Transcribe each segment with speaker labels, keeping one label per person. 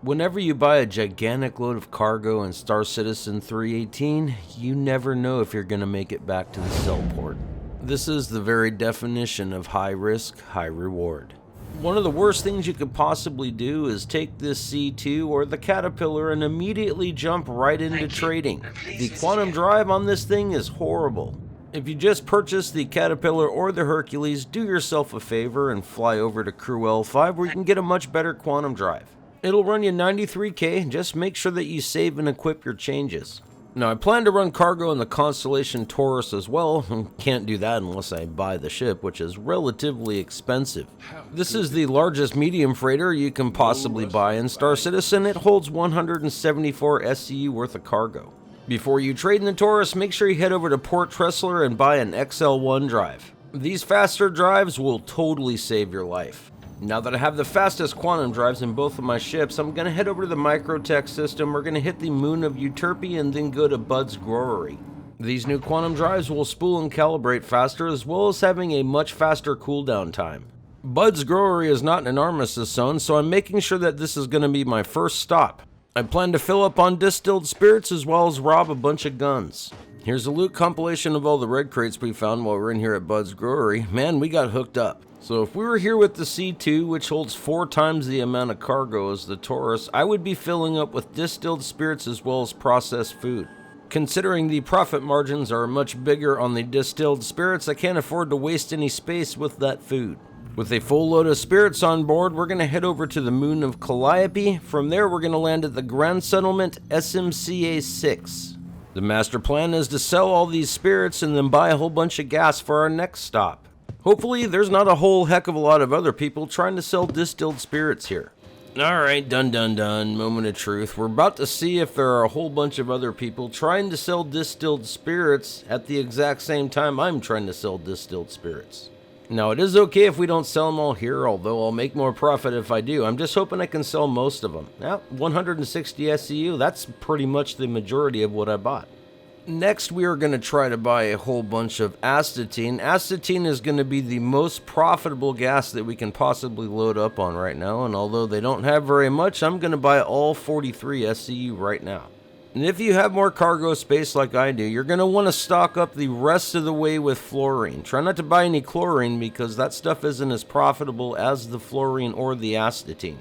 Speaker 1: Whenever you buy a gigantic load of cargo in Star Citizen 318, you never know if you're going to make it back to the cell port. This is the very definition of high risk, high reward. One of the worst things you could possibly do is take this C2 or the Caterpillar and immediately jump right into trading. The quantum drive on this thing is horrible. If you just purchase the Caterpillar or the Hercules, do yourself a favor and fly over to Crew L5 where you can get a much better quantum drive. It'll run you 93k, just make sure that you save and equip your changes. Now I plan to run cargo in the Constellation Taurus as well. Can't do that unless I buy the ship, which is relatively expensive. This is the largest medium freighter you can possibly buy in Star Citizen. It holds 174 SCU worth of cargo. Before you trade in the Taurus, make sure you head over to Port Tressler and buy an XL1 drive. These faster drives will totally save your life. Now that I have the fastest quantum drives in both of my ships, I'm going to head over to the Microtech system. We're going to hit the moon of Euterpe and then go to Bud's Growery. These new quantum drives will spool and calibrate faster, as well as having a much faster cooldown time. Bud's Growery is not in an armistice zone, so I'm making sure that this is going to be my first stop. I plan to fill up on distilled spirits as well as rob a bunch of guns. Here's a loot compilation of all the red crates we found while we're in here at Bud's Growery. Man, we got hooked up. So if we were here with the C2, which holds 4 times the amount of cargo as the Taurus, I would be filling up with distilled spirits as well as processed food. Considering the profit margins are much bigger on the distilled spirits, I can't afford to waste any space with that food. With a full load of spirits on board, we're going to head over to the moon of Calliope. From there, we're going to land at the Grand Settlement SMCA 6. The master plan is to sell all these spirits and then buy a whole bunch of gas for our next stop. Hopefully, there's not a whole heck of a lot of other people trying to sell distilled spirits here. Alright, done. Moment of truth. We're about to see if there are a whole bunch of other people trying to sell distilled spirits at the exact same time I'm trying to sell distilled spirits. Now, it is okay if we don't sell them all here, although I'll make more profit if I do. I'm just hoping I can sell most of them. Yeah, 160 SCU, that's pretty much the majority of what I bought. Next, we are going to try to buy a whole bunch of astatine. Astatine is going to be the most profitable gas that we can possibly load up on right now, and although they don't have very much, I'm going to buy all 43 SCU right now. And if you have more cargo space like I do, you're going to want to stock up the rest of the way with fluorine. Try not to buy any chlorine because that stuff isn't as profitable as the fluorine or the astatine.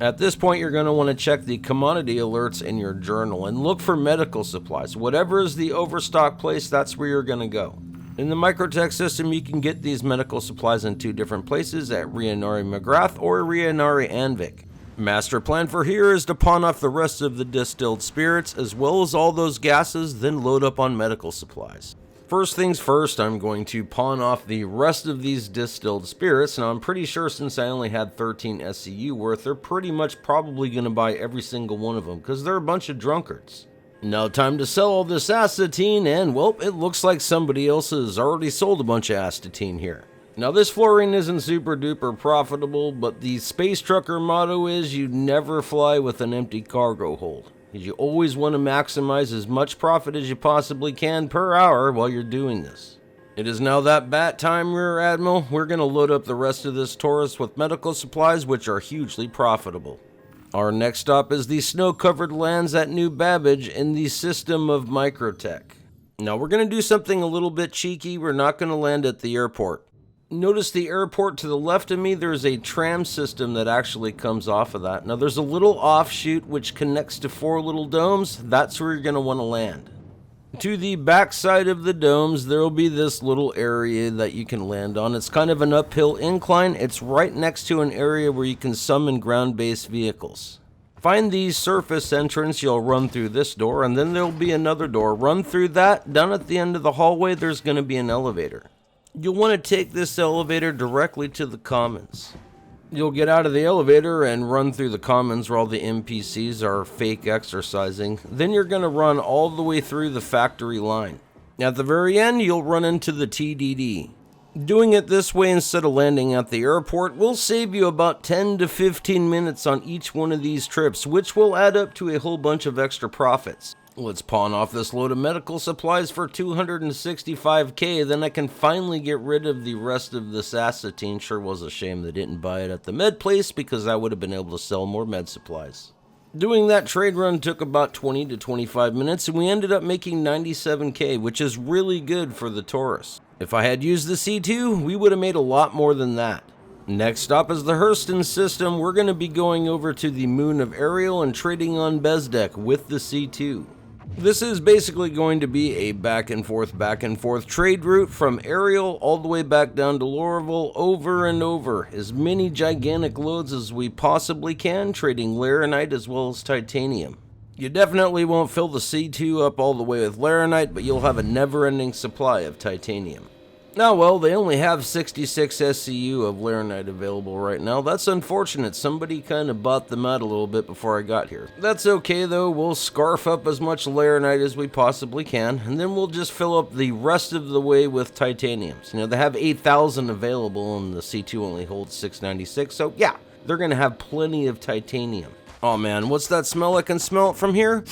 Speaker 1: At this point, you're going to want to check the commodity alerts in your journal and look for medical supplies. Whatever is the overstock place, that's where you're going to go. In the Microtech system, you can get these medical supplies in 2 different places, at Rianari McGrath or Rianari Anvik. Master plan for here is to pawn off the rest of the distilled spirits as well as all those gases, then load up on medical supplies. First things first, I'm going to pawn off the rest of these distilled spirits. Now I'm pretty sure since I only had 13 SCU worth, they're pretty much probably going to buy every single one of them because they're a bunch of drunkards. Now time to sell all this astatine, and well, it looks like somebody else has already sold a bunch of astatine here. Now this fluorine isn't super duper profitable, but the space trucker motto is you never fly with an empty cargo hold. You always want to maximize as much profit as you possibly can per hour while you're doing this. It is now that bat time, Rear Admiral. We're going to load up the rest of this Taurus with medical supplies, which are hugely profitable. Our next stop is the snow-covered lands at New Babbage in the system of Microtech. Now we're going to do something a little bit cheeky. We're not going to land at the airport. Notice the airport to the left of me, there's a tram system that actually comes off of that. Now there's a little offshoot which connects to 4 little domes. That's where you're going to want to land. To the back side of the domes, there will be this little area that you can land on. It's kind of an uphill incline. It's right next to an area where you can summon ground-based vehicles. Find the surface entrance, you'll run through this door, and then there'll be another door. Run through that. Down at the end of the hallway, there's going to be an elevator. You'll want to take this elevator directly to the commons. You'll get out of the elevator and run through the commons where all the NPCs are fake exercising. Then you're going to run all the way through the factory line. At the very end, you'll run into the TDD. Doing it this way instead of landing at the airport will save you about 10 to 15 minutes on each one of these trips, which will add up to a whole bunch of extra profits. Let's pawn off this load of medical supplies for 265k, then I can finally get rid of the rest of this astatine. Sure was a shame they didn't buy it at the med place because I would have been able to sell more med supplies. Doing that trade run took about 20 to 25 minutes, and we ended up making 97K, which is really good for the Taurus. If I had used the C2, we would have made a lot more than that. Next up is the Hurston system. We're going to be going over to the moon of Ariel and trading on Bezdek with the C2. This is basically going to be a back and forth trade route from Ariel all the way back down to Lorville, over and over. As many gigantic loads as we possibly can, trading laranite as well as titanium. You definitely won't fill the C2 up all the way with laranite, but you'll have a never-ending supply of titanium. Now, well, they only have 66 SCU of laranite available right now. That's unfortunate. Somebody kind of bought them out a little bit before I got here. That's okay, though. We'll scarf up as much laranite as we possibly can, and then we'll just fill up the rest of the way with titaniums. You know, they have 8,000 available, and the C2 only holds 696, so yeah, they're going to have plenty of titanium. Oh man, what's that smell? I can smell it from here?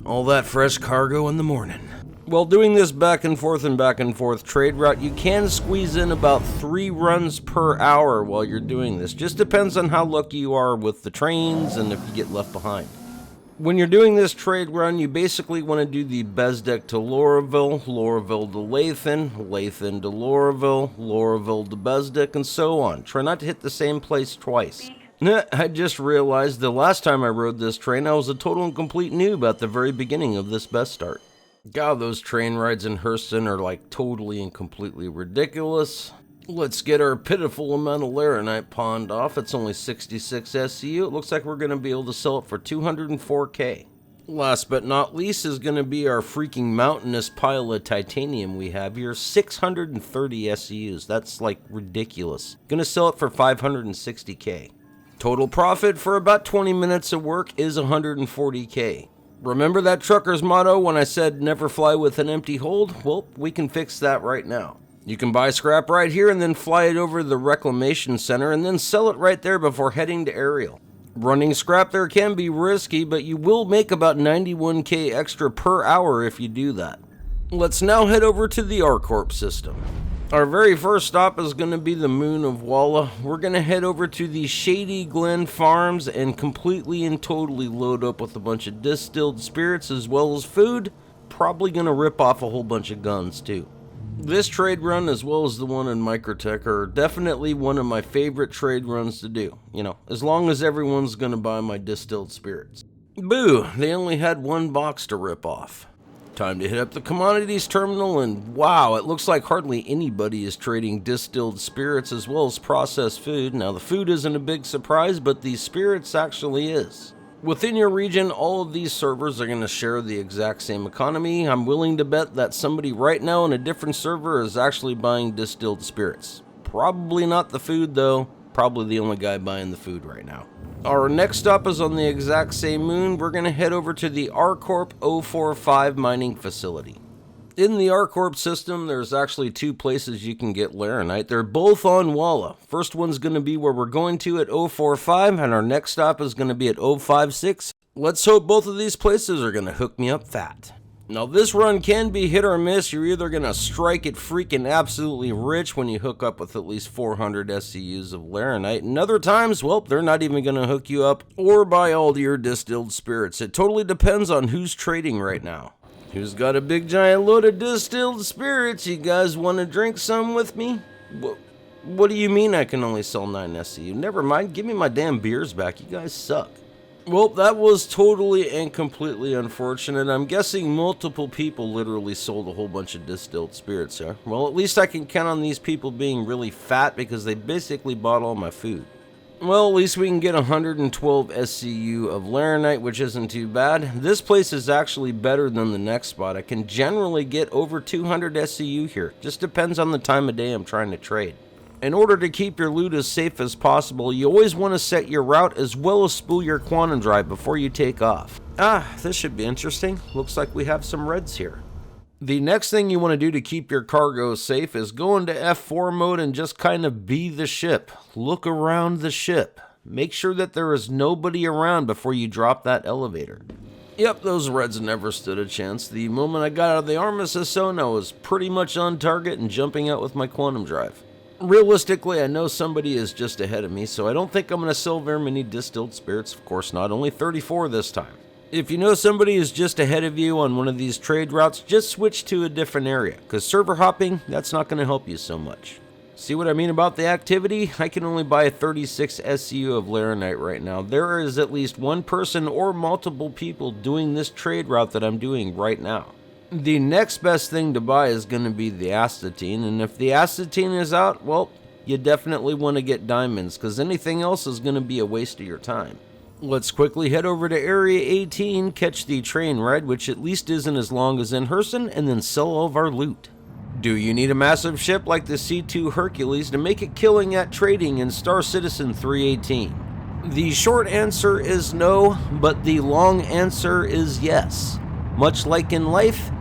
Speaker 1: All that fresh cargo in the morning. While doing this back and forth trade route, you can squeeze in about 3 runs per hour while you're doing this. Just depends on how lucky you are with the trains and if you get left behind. When you're doing this trade run, you basically want to do the Bezdek to Lorville, Lorville to Lathan, Lathan to Lorville, Lorville to Bezdek, and so on. Try not to hit the same place twice. I just realized the last time I rode this train, I was a total and complete noob at the very beginning of this best start. God, those train rides in Hurston are like totally and completely ridiculous. Let's get our pitiful amount of laranite pawned off. It's only 66 SCU. It looks like we're going to be able to sell it for 204K. Last but not least is going to be our freaking mountainous pile of titanium we have here. 630 SCUs. That's like ridiculous. Going to sell it for 560K. Total profit for about 20 minutes of work is 140K. Remember that trucker's motto when I said never fly with an empty hold? Well, we can fix that right now. You can buy scrap right here and then fly it over to the reclamation center and then sell it right there before heading to Ariel. Running scrap there can be risky, but you will make about 91K extra per hour if you do that. Let's now head over to the ArcCorp system. Our very first stop is going to be the moon of Walla. We're going to head over to the Shady Glen Farms and completely and totally load up with a bunch of distilled spirits as well as food. Probably going to rip off a whole bunch of guns too. This trade run as well as the one in Microtech are definitely one of my favorite trade runs to do. You know, as long as everyone's going to buy my distilled spirits. Boo, they only had one box to rip off. Time to hit up the commodities terminal, and wow, it looks like hardly anybody is trading distilled spirits as well as processed food. Now the food isn't a big surprise, but the spirits actually is. Within your region, all of these servers are going to share the exact same economy. I'm willing to bet that somebody right now in a different server is actually buying distilled spirits. Probably not the food though, probably the only guy buying the food right now. Our next stop is on the exact same moon. We're going to head over to the ArcCorp 045 mining facility. In the ArcCorp system, there's actually 2 places you can get laranite. They're both on Walla. First one's going to be where we're going to at 045, and our next stop is going to be at 056. Let's hope both of these places are going to hook me up fat. Now this run can be hit or miss. You're either going to strike it freaking absolutely rich when you hook up with at least 400 SCUs of laranite, and other times, well, they're not even going to hook you up or buy all your distilled spirits. It totally depends on who's trading right now. Who's got a big giant load of distilled spirits? You guys want to drink some with me? What do you mean I can only sell 9 SCU? Never mind, give me my damn beers back. You guys suck. Well, that was totally and completely unfortunate. I'm guessing multiple people literally sold a whole bunch of distilled spirits here. Well, at least I can count on these people being really fat because they basically bought all my food. Well, at least we can get 112 SCU of laranite, which isn't too bad. This place is actually better than the next spot. I can generally get over 200 SCU here. Just depends on the time of day I'm trying to trade. In order to keep your loot as safe as possible, you always want to set your route as well as spool your quantum drive before you take off. This should be interesting. Looks like we have some reds here. The next thing you want to do to keep your cargo safe is go into F4 mode and just kind of be the ship. Look around the ship. Make sure that there is nobody around before you drop that elevator. Yep, those reds never stood a chance. The moment I got out of the armistice zone, I was pretty much on target and jumping out with my quantum drive. Realistically, I know somebody is just ahead of me, so I don't think I'm going to sell very many distilled spirits. Of course not, only 34 this time. If you know somebody is just ahead of you on one of these trade routes, just switch to a different area, because server hopping, that's not going to help you so much. See what I mean about the activity? I can only buy a 36 SCU of Laranite right now. There is at least one person or multiple people doing this trade route that I'm doing right now. The next best thing to buy is going to be the astatine, and if the astatine is out, well, you definitely want to get diamonds, because anything else is going to be a waste of your time. Let's quickly head over to Area 18, catch the train ride, which at least isn't as long as in Herson, and then sell all of our loot. Do you need a massive ship like the C2 Hercules to make a killing at trading in Star Citizen 318? The short answer is no, but the long answer is yes. Much like in life,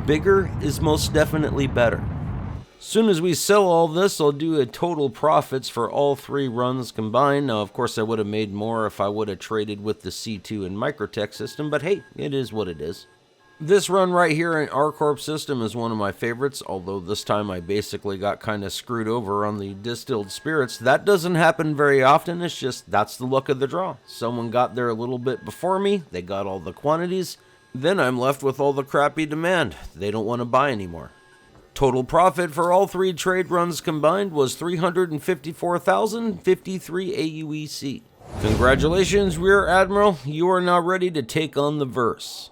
Speaker 1: bigger is most definitely better. Soon as we sell all this, I'll do a total profits for all 3 runs combined. Now, of course, I would have made more if I would have traded with the C2 and Microtech system, but hey, it is what it is. This run right here in R-Corp system is one of my favorites, although this time I basically got kind of screwed over on the distilled spirits. That doesn't happen very often, it's just that's the luck of the draw. Someone got there a little bit before me, they got all the quantities, then I'm left with all the crappy demand. They don't want to buy anymore. Total profit for all 3 trade runs combined was 354,053 AUEC. Congratulations, Rear Admiral, you are now ready to take on the verse.